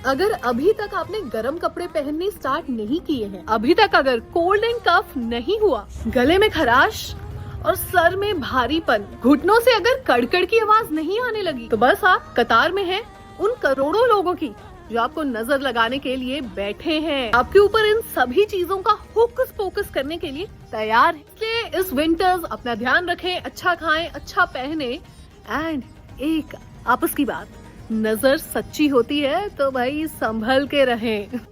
अगर अभी तक आपने गर्म कपड़े पहनने स्टार्ट नहीं किए हैं, अभी तक अगर कोल्ड एंड कफ नहीं हुआ, गले में खराश और सर में भारीपन, घुटनों से अगर कड़कड़ की आवाज नहीं आने लगी, तो बस आप कतार में हैं उन करोड़ों लोगों की जो आपको नजर लगाने के लिए बैठे हैं, आपके ऊपर इन सभी चीजों का होकस पोकस करने के लिए तैयार है। इसलिए इस विंटर्स अपना ध्यान रखें, अच्छा खाएं, अच्छा पहने एंड एक आपस की बात, नजर सच्ची होती है तो भाई संभल के रहें।